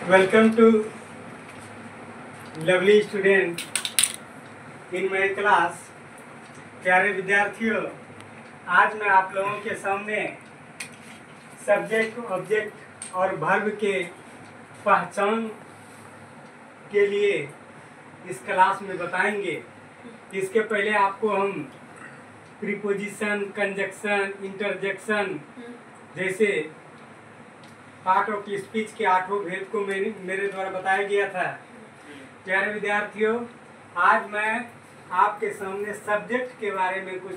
Welcome to lovely student in my class। प्यारे विद्यार्थियों, आज मैं आप लोगों के सामने सब्जेक्ट, ऑब्जेक्ट और वर्ब के पहचान के लिए इस क्लास में बताएंगे। इसके पहले आपको हम प्रीपोजिशन, कंजक्शन, इंटरजेक्शन जैसे पार्ट ऑफ स्पीच के 8 भेद को मेरे द्वारा बताया गया था। प्यारे विद्यार्थियों, आज मैं आपके सामने सब्जेक्ट के बारे में कुछ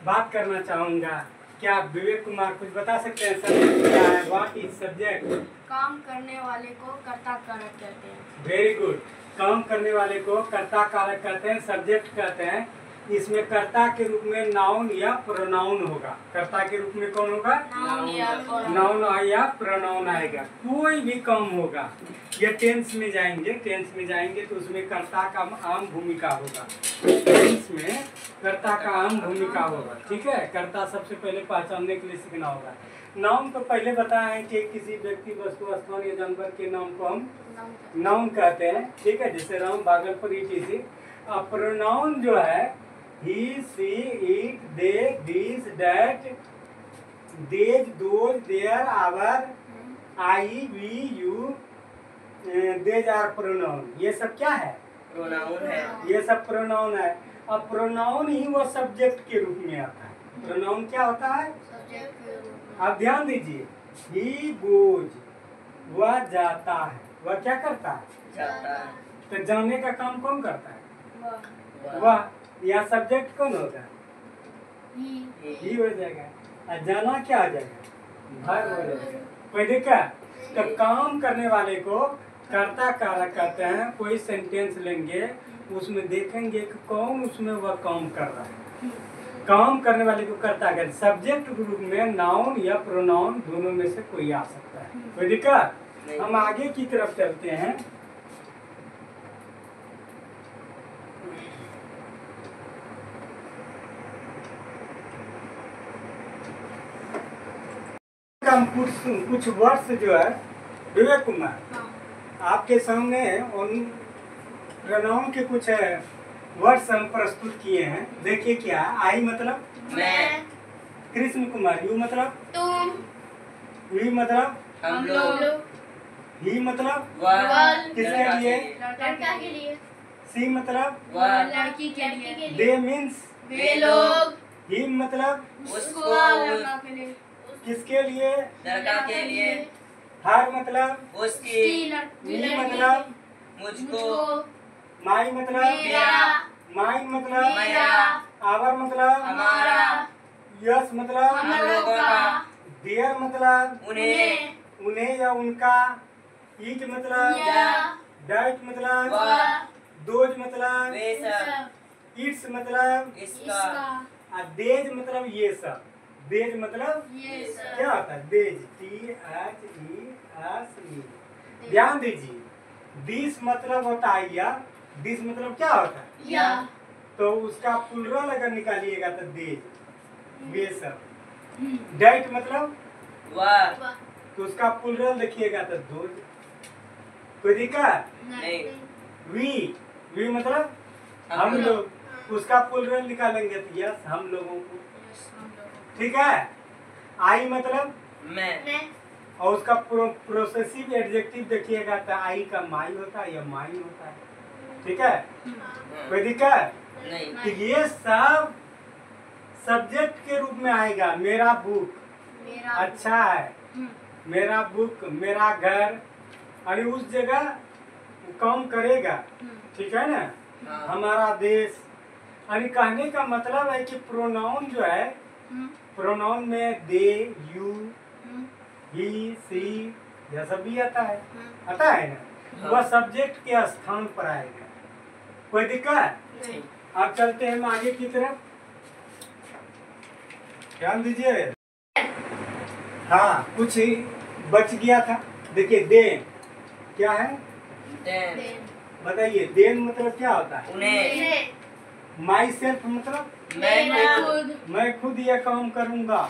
बात करना चाहूँगा। क्या विवेक कुमार कुछ बता सकते हैं सब्जेक्ट क्या है? What is subject? काम करने वाले को कर्ता कारक कहते हैं। Very good. काम करने वाले को कर्ता कारक कहते हैं, सब्जेक्ट कहते हैं। इसमें कर्ता के रूप में नाउन या प्रोनाउन होगा। कर्ता के रूप में कौन होगा? नाउन या प्रोनाउन आएगा। कोई भी काम होगा, ये टेंस में जाएंगे तो उसमें कर्ता का आम भूमिका होगा। टेंस में कर्ता का आम भूमिका होगा। ठीक है, कर्ता सबसे पहले पहचानने के लिए सीखना होगा। नाउन तो पहले बताया है कि किसी व्यक्ति, वस्तु, स्थान या जानवर के नाम को हम नाउन कहते हैं। ठीक है, जैसे राम, भागलपुर, इटीसी। प्रोनाउन जो है he, she, it, they, this, that, these, those, their, our, I, we, you, these are pronoun। ये सब क्या है? प्रोनाउन है। ये सब प्रोनाउन है। अब प्रोनाउन ही वो सब्जेक्ट के रूप में आता है। प्रोनाउन क्या होता है? अब ध्यान दीजिए, he goes, वह जाता है। वह क्या करता है? जाता है। तो जाने का काम कौन करता है? वह। या सब्जेक्ट कौन होगा? ही हो जाएगा। और जाना क्या आ जाएगा? वर्ब हो जाएगा। कोई दिक्कत? तो काम करने वाले को कर्ता कारक कहते हैं। कोई सेंटेंस लेंगे, उसमें देखेंगे कि कौन उसमें वह काम कर रहा है। काम करने वाले को कर्ता कहते हैं। सब्जेक्ट ग्रुप में नाउन या प्रोनाउन दोनों में से कोई आ सकता है। कोई दिक्कत? हम आगे की तरफ चलते हैं। कुछ वर्ड्स जो है विवेक कुमार, आपके सामने उन प्रोनाउन के कुछ वर्ड्स हम प्रस्तुत किए हैं। देखिए क्या। आई मतलब मैं। कृष्ण कुमार, यू मतलब तुम। वी मतलब हम लोग। ही मतलब वह। किसके लिए? लड़का के लिए। सी मतलब वह। लड़की के लिए। दे मीन्स वे लोग। ही मतलब उसको। लड़का के लिए। किसके लिए? लड़का के लिए। हर मतलब उसकी। मी मतलब मुझको। माई मतलब मेरा। माइन मतलब मेरा। आवर मतलब हमारा। यस मतलब हम लोगों का। देयर मतलब उन्हें। उन्हें या उनका। ईट मतलब या। डाइट मतलब वह। दोज मतलब वे सब। इट्स मतलब इसका। और देज मतलब ये सब। देज मतलब ये सब। क्या होता है? देज, THESE। ध्यान दीजिए, दिस मतलब होता है या। दिस मतलब क्या होता है? या। तो उसका प्लुरल अगर निकालिएगा तो देज, वे सब। डाइट मतलब वह। तो उसका प्लुरल देखिएगा तो दोज। कोई दिक्कत? नहीं। वी मतलब हम लोग। उसका प्लुरल निकालेंगे तो यस, हम लोगों को। ठीक है। आई मतलब मैं। और उसका प्रोसेसिव एडजेक्टिव देखिएगा तो आई का माई होता है या माई होता है। ठीक है, कोई दिक्कत? नहीं। तो ये सब सब्जेक्ट के रूप में आएगा। मेरा बुक अच्छा है, मेरा बुक, मेरा घर, अरे उस जगह काम करेगा। ठीक है ना? हमारा देश। अरे कहने का मतलब है कि प्रोनाउन जो है, प्रोनाउन में दे, यू, ही, सी यह सब भी आता है। आता है ना? वह सब्जेक्ट के स्थान पर आएगा। कोई दिक्कत? नहीं। अब चलते हैं हम आगे की तरफ। ध्यान दीजिए। हाँ, कुछ ही बच गया था। देखिए, देन क्या है? देन। बताइए, देन मतलब क्या होता है? उन्हें। माई सेल्फ मतलब मैं खुद यह काम करूंगा।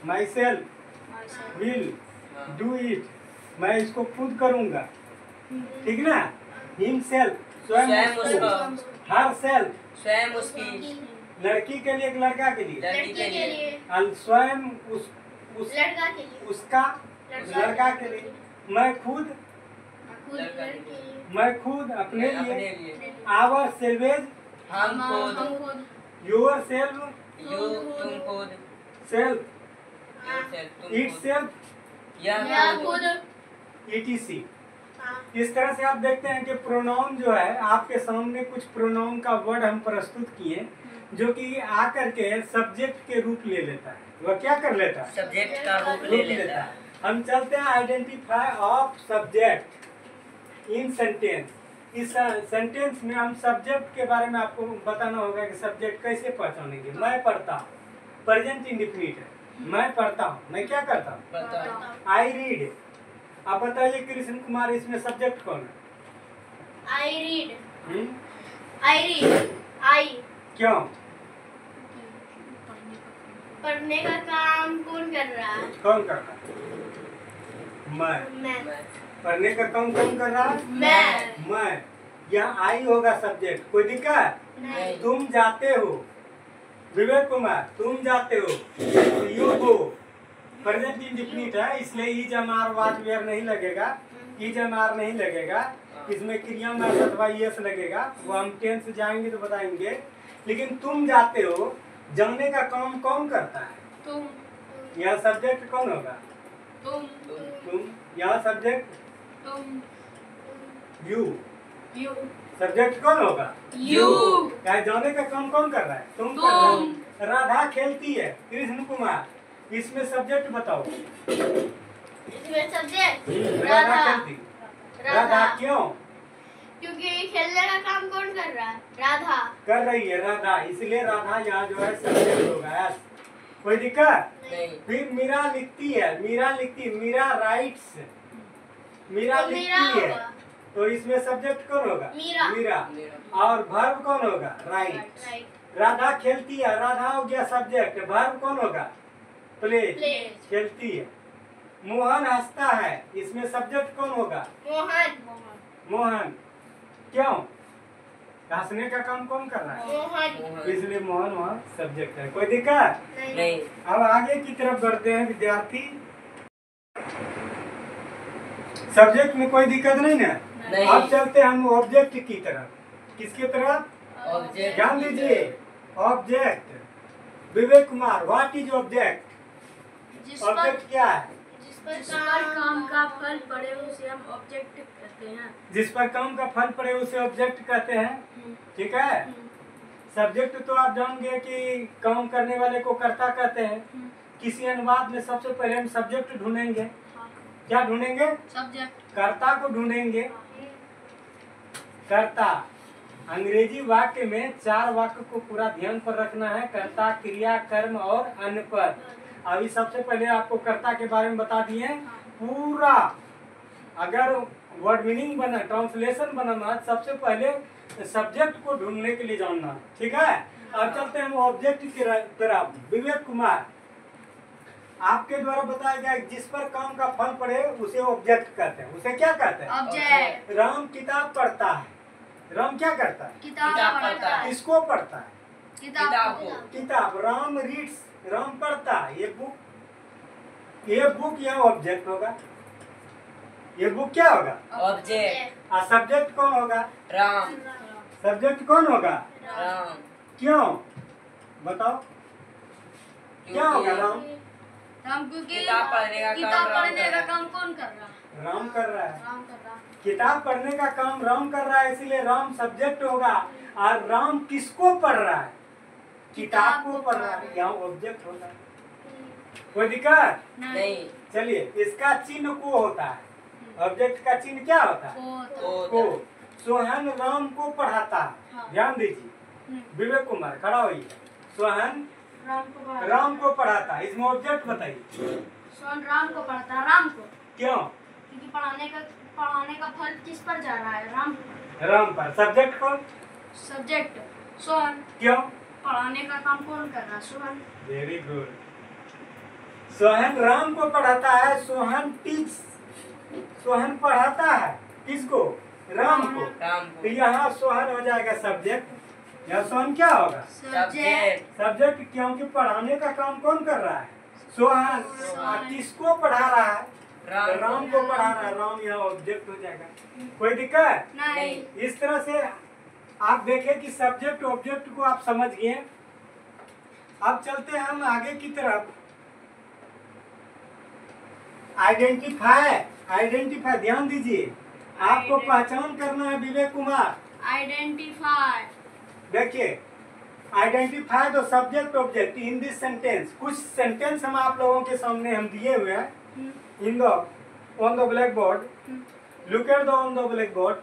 My self will do it. मैं इसको खुद करूंगा, ठीक ना। हिमसेल्फ स्वयं स्वयं उसको, उसको, हर सेल्फ स्वयं उसकी, लड़की के लिए, एक लड़का के लिए, लड़की के लिए, और स्वयं उस लड़का के लिए, उसका लड़का के लिए, मैं खुद लड़का के लिए, मैं खुद अपने अपने लिए, लिए, आवर सेल्वेज हम खुद, खुद, योर सेल्फ तुम खुद, सेल्फ yourself, तुम इट खुद, सेल्फ यह खुद, ETC। इस तरह से आप देखते हैं कि प्रोनाउन जो है, आपके सामने कुछ प्रोनाउन का वर्ड हम प्रस्तुत किए जो कि आकर के सब्जेक्ट के रूप ले लेता है। वह क्या कर लेता है? सब्जेक्ट का रूप ले लेता है। हम चलते हैं identify of subject in sentence. इस सेंटेंस में हम सब्जेक्ट के बारे में आपको बताना होगा कि सब्जेक्ट कैसे पहचानेंगे। मैं पढ़ता हूँ, प्रेजेंट इंडेफिनिट है, मैं पढ़ता हूँ, मैं क्या करता हूँ? बताओ, आई रीड। आप बताइए कृष्ण कुमार, इसमें सब्जेक्ट कौन है? I read, hmm? I read, आई क्यों? पढ़ने का काम कौन कर रहा है? कौन कर रहा है? मैं। मैं, पढ़ने का काम कौन कर रहा है? मैं, यह आई होगा सब्जेक्ट। कोई दिक्कत? नहीं, तुम जाते हो, विवेक कुमार, तुम जाते हो, यू गो। प्रेजेंट इंडेफिनिट है, इसलिए ई जमार वाज वेयर नहीं लगेगा, ई जमार नहीं लगेगा, इसमें क्रिया में अथवा यस लगेगा। वो हम टेंस जाएंगे तो बताएंगे। लेकिन तुम जाते हो, जाने का काम कौन करता है? तुम, यहाँ सब्जेक्ट कौन होगा? तुम, तुम। यहाँ सब्जेक्ट तुम, यू। यू, सब्जेक्ट कौन होगा? यू, क्या जाने का काम कौन कर रहा है? तुम कर रहे हो। राधा खेलती है, कृष्ण कुमार, इसमें सब्जेक्ट बताओ। इसमें सब्जेक्ट राधा राधा, खेलती। राधा क्यों क्योंकि खेलने का काम कौन कर रहा है? राधा कर रही है? राधा, इसलिए राधा यहाँ जो है सब्जेक्ट होगा। कोई दिक्कत? नहीं, फिर मीरा लिखती है, मीरा लिखती, मीरा राइट्स, मीरा तो मीरा लिखती है, होगा। तो इसमें सब्जेक्ट कौन होगा? मीरा। मीरा। मेरा, और वर्ब कौन होगा? राइट। राइट, राधा खेलती है, राधा हो गया सब्जेक्ट। वर्ब कौन होगा? प्ले। प्ले, खेलती है। मोहन हंसता है, इसमें सब्जेक्ट कौन होगा? मोहन, मोहन। क्यों? हंसने का काम कौन कर रहा है? मोहन, इसलिए मोहन वहाँ सब्जेक्ट है। कोई दिक्कत? नहीं, अब आगे की तरफ बढ़ते हैं विद्यार्थी। सब्जेक्ट में कोई दिक्कत नहीं ना? नहीं। अब चलते हैं हम ऑब्जेक्ट की तरफ। किसकी तरफ? ऑब्जेक्ट, ध्यान दीजिए, object. Vivek Kumar, what is object? जिस पर ऑब्जेक्ट क्या है? जिस पर काम का फल पड़े उसे हम ऑब्जेक्ट कहते हैं। जिस पर काम का फल पड़े उसे ऑब्जेक्ट कहते हैं। ठीक है। सब्जेक्ट तो आप जानेंगे कि काम करने वाले को कर्ता कहते हैं। किसी अनुवाद में सबसे पहले हम सब्जेक्ट ढूंढेंगे। क्या ढूंढेंगे? सब्जेक्ट, कर्ता को ढूंढेंगे। कर्ता, अंग्रेजी वाक्य में 4 वाक्य को पूरा ध्यान पर रखना है। कर्ता, क्रिया, कर्म और अन्य पद। अभी सबसे पहले आपको कर्ता के बारे में बता दिए पूरा। अगर वर्ड मीनिंग बना, ट्रांसलेशन बनाना है, सबसे पहले सब्जेक्ट को ढूंढने के लिए जानना है। ठीक है। अब चलते हैं ऑब्जेक्ट की तरफ। विवेक कुमार, आपके द्वारा बताया गया जिस पर काम का फल पड़े उसे ऑब्जेक्ट कहते हैं। उसे क्या कहते हैं? ऑब्जेक्ट, राम किताब पढ़ता है। राम क्या करता है? किताब किताब पढ़ता पढ़ता है, किसको पढ़ता है? किताब को, किताब। राम रीड्स, राम पढ़ता है। ये बुक यहाँ ऑब्जेक्ट होगा। ये बुक क्या होगा? ऑब्जेक्ट, और सब्जेक्ट कौन होगा? राम, सब्जेक्ट कौन होगा? राम, क्यों? बताओ क्या होगा? राम राम, क्योंकि किताब पढ़ने का किताब काम राम पढ़ने कर का रहा है। काम कौन कर रहा है? राम कर रहा है। राम कर रहा है। किताब पढ़ने का काम राम कर रहा है, इसलिए राम सब्जेक्ट होगा। और राम किसको पढ़ रहा है? किताब को पढ़ रहा है, यहाँ ऑब्जेक्ट होगा। कोई दिक्कत? नहीं, चलिए, इसका चिन्ह को होता है। ऑब्जेक्ट का चिन्ह क्या होता है? को। सोहन राम को पढ़ाता है। हाँ। ध्यान दीजिए, विवेक कुमार खड़ा होइए। सोहन राम को पढ़ाता, राम को पढ़ाता है। इसमें ऑब्जेक्ट बताइए। सोहन राम को पढ़ता है। राम को, क्यों? क्योंकि पढ़ाने का फल किस पर जा रहा है? राम को। राम पर। सब्जेक्ट कौन? सब्जेक्ट सोहन, क्यों? पढ़ाने का काम कौन कर रहा है? सोहन। Very good. सोहन राम को पढ़ाता है। सोहन टीच सोहन पढ़ाता है किसको? राम को। राम तो को। यहाँ सोहन हो जाएगा सब्जेक्ट। यहाँ सोहन क्या होगा? सब्जेक्ट। सब्जेक्ट, क्योंकि पढ़ाने का काम कौन कर रहा है? सोहन। और किसको पढ़ा रहा है? राम को पढ़ा रहा है। राम यहाँ ऑब्जेक्ट हो जाएगा। कोई दिक्कत नहीं। इस तरह से आप देखें कि सब्जेक्ट ऑब्जेक्ट को आप समझ गए। अब चलते हैं हम आगे की तरफ। आइडेंटिफाई ध्यान दीजिए, आपको पहचान करना है विवेक कुमार। आइडेंटिफाई। देखिए, identify the subject object in this sentence. कुछ सेंटेंस हम आप लोगों के सामने हम दिए हुए हैं in the on the black board. Look at the on the black board.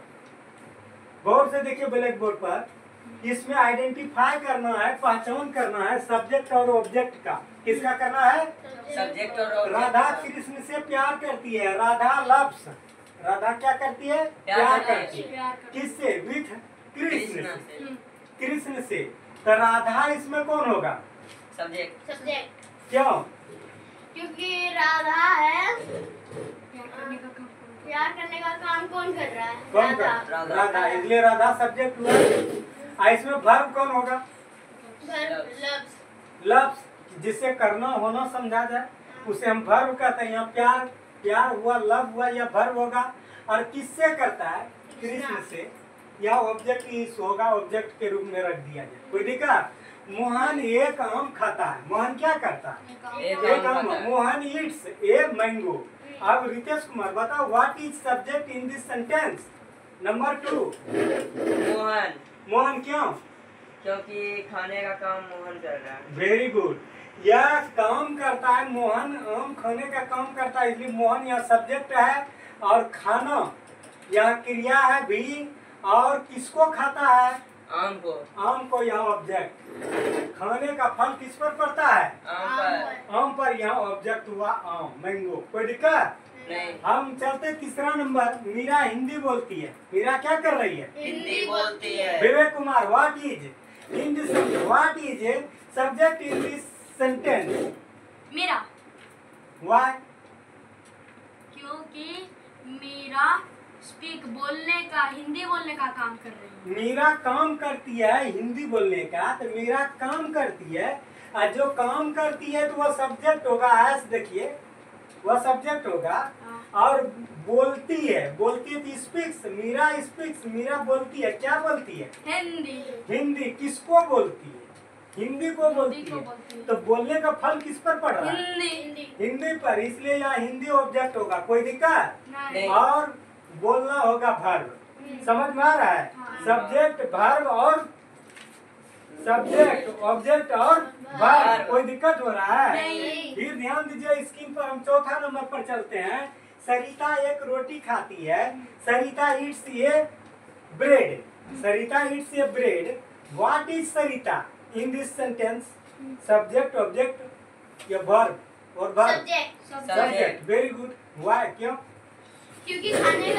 गौर से देखिए ब्लैक बोर्ड पर। इसमें आइडेंटिफाई करना है, पहचान करना है सब्जेक्ट और ऑब्जेक्ट का। किसका करना है? सब्जेक्ट और राधा कृष्ण से प्यार करती है। राधा लव्स। राधा क्या करती है? प्यार करती है। किससे? विथ कृष्ण से। कृष्ण से। तो राधा इसमें कौन होगा? सब्जेक्ट। क्यों? क्योंकि राधा है, प्यार करने का काम कौन कर रहा है? कौन कर? राधा। इसलिए राधा सब्जेक्ट हुआ। इसमें वर्ब कौन होगा? लव्स, जिससे करना होना समझा जाए उसे हम वर्ब कहते हैं। यहाँ प्यार हुआ, लव हुआ, यह वर्ब होगा। और किससे करता है? कृष्ण से। यह ऑब्जेक्ट इस होगा, ऑब्जेक्ट के रूप में रख दिया जाए। कोई दिक्कत? मोहन एक आम खाता है। मोहन क्या करता है? एक आम। Mohan eats a mango. अब रितेश कुमार बताओ, what is subject in this sentence? Number 2। Mohan. Mohan क्यों? क्योंकि खाने का काम मोहन कर रहा है। Very good. यह काम करता है, मोहन आम खाने का काम करता है, इसलिए मोहन यह सब्जेक्ट है। और खाना यह क्रिया है भी। और किसको खाता है? आम को। आम को यहाँ ऑब्जेक्ट। खाने का फल किस पर पड़ता है? आम पर। आम पर। यहाँ ऑब्जेक्ट हुआ आम, मैंगो। कोई दिक्कत नहीं। हम चलते तीसरा नंबर। मीरा हिंदी बोलती है। मीरा क्या कर रही है? हिंदी बोलती है। Vivek Kumar, what is subject in this sentence? मेरा। व्हाई? क्योंकि मेरा स्पीक बोलने का, हिंदी बोलने का काम कर रही है। मीरा काम करती है हिंदी बोलने का, तो मीरा काम करती है। और जो काम करती है तो वह सब्जेक्ट होगा। ऐस देखिए, वह सब्जेक्ट होगा। और बोलती है तो स्पीक्स। मीरा बोलती है। क्या बोलती है? हिंदी। किसको बोलती है? हिंदी को बोलती है। तो बोलने का फल किस पर पड़ रहा है? हिंदी पर। इसलिए यहाँ हिंदी ऑब्जेक्ट होगा। कोई दिक्कत नहीं। और बोलना होगा वर्ब। समझ में आ रहा है? सब्जेक्ट, वर्ब और सब्जेक्ट, ऑब्जेक्ट और वर्ब। कोई दिक्कत हो रहा है? नहीं। फिर ध्यान दीजिए, स्क्रीन पर हम चौथा नंबर पर चलते हैं। सरिता एक रोटी खाती है। Sarita eats a bread. Sarita eats a bread. What is Sarita in this sentence? Subject, object या वर्ब? और verb subject. Very good. Why? क्यों? क्योंकि खाने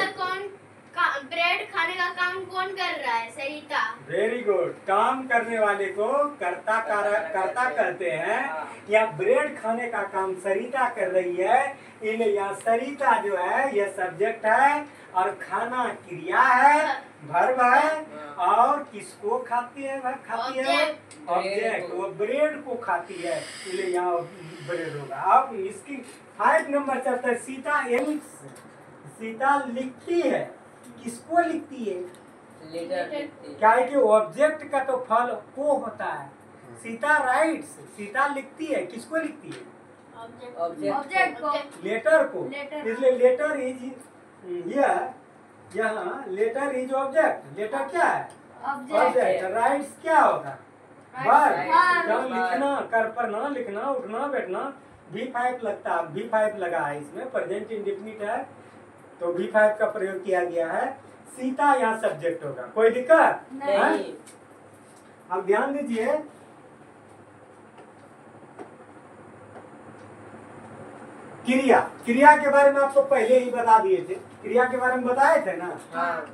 का ब्रेड खाने का काम कौन कर रहा है? सरिता। Very good. काम करने वाले को कर्ता कहते हैं। या ब्रेड खाने का काम सरिता कर रही है। इसलिए यहाँ सरिता जो है यह सब्जेक्ट है। और खाना क्रिया है, वर्ब है। और किसको खाती है? वह खाती है ऑब्जेक्ट। वो ब्रेड को खाती है, इसलिए यहाँ ब्रेड होगा। अब इसकी 5 नंबर चलता है। सीता लिखती है। किसको लिखती है? क्या है कि ऑब्जेक्ट का तो फल को होता है। सीता राइट्स। सीता लिखती है। किसको लिखती है? ऑब्जेक्ट को। लेटर को। इसलिए लेटर इज यहाँ लेटर इज ऑब्जेक्ट। लेटर क्या है? ऑब्जेक्ट। राइट्स क्या होगा? वर्ब। लिखना, कर पर ना लिखना, उठना, बैठना। V5 लगता है। V5 लगा है इसमें, प्रेजेंट इंडेफिनिट है तो V5 का प्रयोग किया गया है। सीता यहाँ सब्जेक्ट होगा। कोई दिक्कत नहीं। अब ध्यान दीजिए, क्रिया के बारे में आपको पहले ही बता दिए थे। क्रिया के बारे में बताए थे ना। हाँ।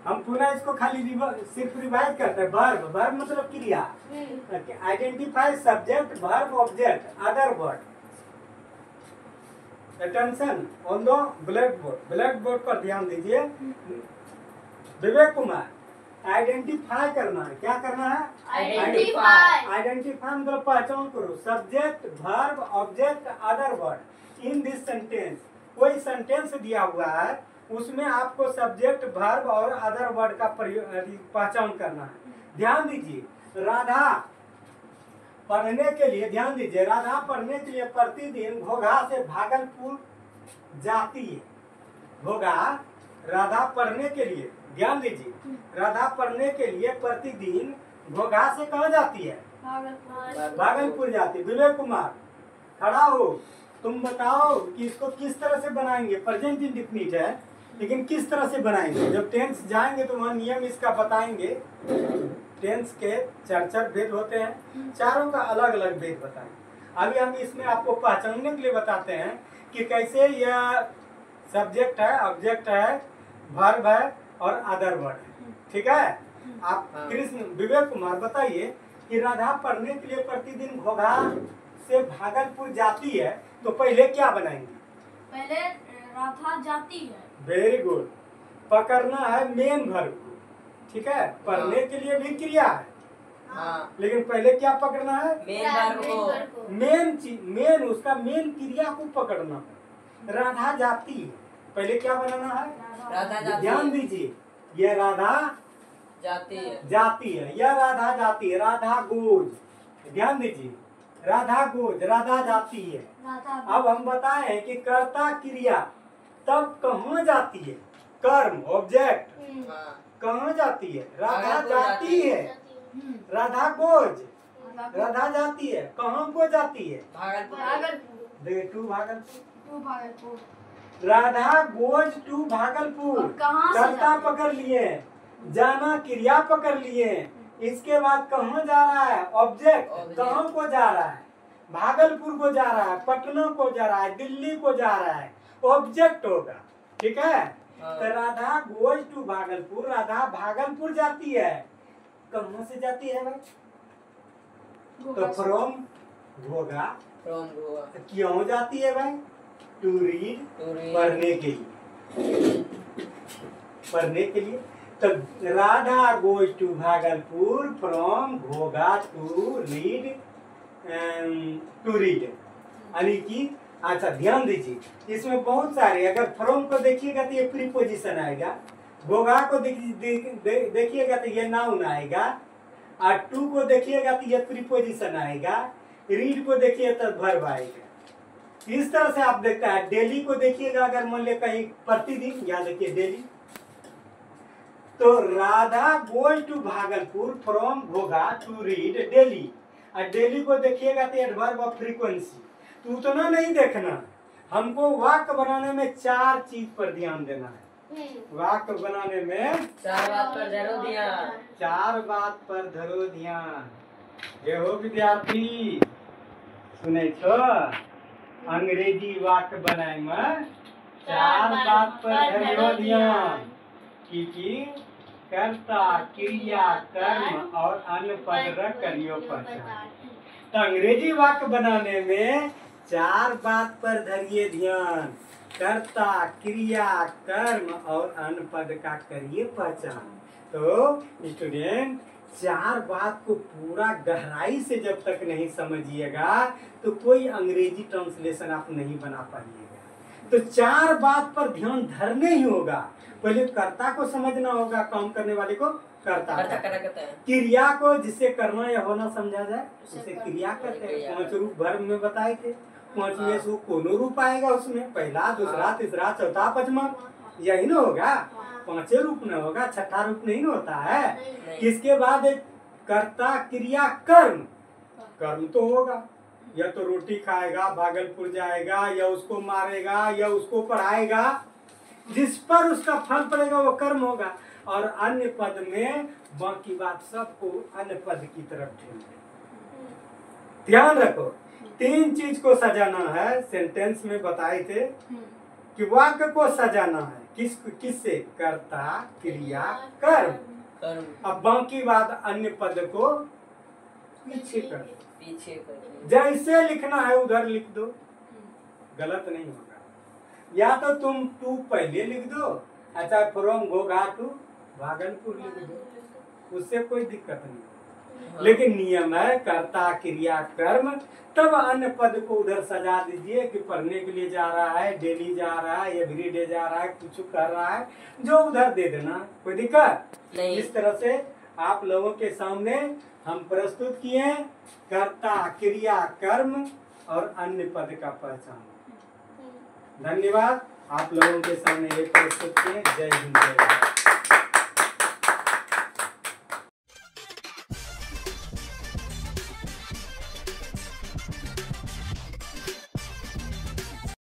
हम पुनः इसको खाली सिर्फ रिवाइज करते हैं। वर्ब मतलब क्रिया। Identify subject, verb, object, other word. Attention on the black board. Black board पर ध्यान दीजिए। विवेक कुमार, आइडेंटिफाई करना है। क्या करना है? आइडेंटिफाई। आइडेंटिफाई मतलब पहचान करो subject, verb, object, other word in this sentence. कोई सेंटेंस दिया हुआ है, उसमें आपको सब्जेक्ट, वर्ब और अदर वर्ड का पहचान करना है। ध्यान दीजिए, राधा पढ़ने के लिए, ध्यान दीजिए, राधा पढ़ने के लिए प्रतिदिन घोघा से भागलपुर जाती है। घोघा, राधा पढ़ने के लिए, ध्यान दीजिए, राधा पढ़ने के लिए प्रतिदिन घोघा से कहाँ जाती है? भागलपुर जाती है। विवेक कुमार, खड़ा हो, तुम बताओ कि इसको किस तरह से बनाएंगे। प्रेजेंट इंडेफिनिट है, लेकिन किस तरह से बनाएंगे? जब टेंस जाएंगे तो वहाँ नियम इसका बताएंगे। टेंस के चार भेद होते हैं, चारों का अलग अलग भेद बताएंगे। अभी हम इसमें आपको पहचानने के लिए बताते हैं कि कैसे यह सब्जेक्ट है, ऑब्जेक्ट है, वर्ब है और अदर वर्ड है। ठीक है? आप कृष्ण विवेक कुमार बताइए कि राधा पढ़ने के लिए प्रतिदिन घोघा से भागलपुर जाती है, तो पहले क्या बनाएंगे? पहले राधा जाती है। Very good. पकड़ना है मेन वर्ब को। ठीक है? पढ़ने के लिए भी क्रिया है, लेकिन पहले क्या पकड़ना है? मेन चीज, मेन उसका मेन क्रिया को पकड़ना है। राधा जाती है, पहले क्या बनाना है? राधा जाती है। ध्यान दीजिए, यह राधा जाती है, जाती है, यह राधा जाती है। राधा गोज, ध्यान दीजिए, राधा गोज, राधा जाती है। अब हम बताएं कि कर्ता क्रिया तब कहाँ जाती है? कर्म, ऑब्जेक्ट कहाँ जाती है? राधा जाती है। राधा गोज, राधा जाती है, कहाँ को जाती है? भागलपुर। भागलपुर। Radha goes to Bhagalpur. कर्ता पकड़ लिए, जाना क्रिया पकड़ लिए, इसके बाद कहाँ जा रहा है? ऑब्जेक्ट कहाँ को जा रहा है? भागलपुर को जा रहा है, पटना को जा रहा है, दिल्ली को जा रहा है, ऑब्जेक्ट होगा। ठीक है? तो राधा गोज टू भागलपुर, राधा भागलपुर जाती है। कहाँ से जाती है भाई? तो फ्रॉम घोघा। क्यों जाती है भाई? टू रीड, पढ़ने के लिए। पढ़ने के लिए। तो Radha goes to Bhagalpur from Ghogha to read, यानी कि अच्छा ध्यान दीजिए, इसमें बहुत सारे, अगर फ्रॉम को देखिएगा तो ये प्रीपोजिशन आएगा, घोघा को देखिएगा तो ये नाउन आएगा, और टू को देखिएगा तो ये प्रीपोजिशन आएगा, रीड को देखिए तो वर्ब आएगा। इस तरह से आप देखता है। डेली को देखिएगा, अगर मान लिया कहीं प्रतिदिन, या देखिए डेली, तो Radha goes to Bhagalpur from Ghogha to read daily. और डेली को देखिएगा तो एडवर्ब ऑफ फ्रीक्वेंसी। तो उतना नहीं देखना, हमको वाक्य बनाने में चार चीज पर ध्यान देना है। वाक्य बनाने में चार बात पर धरो ध्यान। चार बात पर धरो ध्यान। ये हो विद्यार्थी, सुने छो, अंग्रेजी वाक्य बनाए में चार बात पर धरो ध्यान। की कर्ता, क्रिया, कर्म और अन्य पद रख करियो पहचान। तो अंग्रेजी वाक्य बनाने में चार बात पर धरिए ध्यान। कर्ता, क्रिया, कर्म और अन्य पद का करिए पहचान। तो स्टूडेंट, चार बात को पूरा गहराई से जब तक नहीं समझिएगा तो कोई अंग्रेजी ट्रांसलेशन आप नहीं बना पाइएगा। तो चार बात पर ध्यान धरने ही होगा। पहले कर्ता को समझना होगा, काम करने वाले को कर्ता, क्रिया को जिससे करना या होना समझा जाए उसे क्रिया कहते हैं। 5 रूप वर्ब में बताए थे, 5 में से कोनो रूप आएगा उसमें, पहला, दूसरा, तीसरा, चौथा, पांचवा, यही ना होगा। 5 रूप न होगा, छठा रूप नहीं ना होता है। इसके बाद कर्ता, क्रिया, कर्म। कर्म तो होगा, या तो रोटी खाएगा, भागलपुर जाएगा, या उसको मारेगा, या उसको पढ़ाएगा, जिस पर उसका फल पड़ेगा वो कर्म होगा। और अन्य पद में बाकी बात सबको अन्य पद की तरफ ठेल दे। ध्यान रखो, 3 चीज को सजाना है। सेंटेंस में बताए थे कि वाक्य को सजाना है किससे? कर्ता, क्रिया, कर्म। अब बाकी बात अन्य पद को पीछे कर, जैसे लिखना है उधर लिख दो, गलत नहीं होगा। या तो तुम टू पहले लिख दो, अच्छा फ्रॉम घोघा टू भागलपुर लिख दो, उससे कोई दिक्कत नहीं। लेकिन नियम है कर्ता क्रिया कर्म, तब अन्य पद को उधर सजा दीजिए कि पढ़ने के लिए जा रहा है, डेली जा रहा है, एवरी डे जा रहा है, कुछ कर रहा है, जो उधर दे देना, कोई दिक्कत नहीं। इस तरह से आप लोगों के सामने हम प्रस्तुत किए कर्ता क्रिया कर्म और अन्य पद का पहचान। धन्यवाद, आप लोगों के सामने ये प्रस्तुत किए। जय हिंद जय भारत।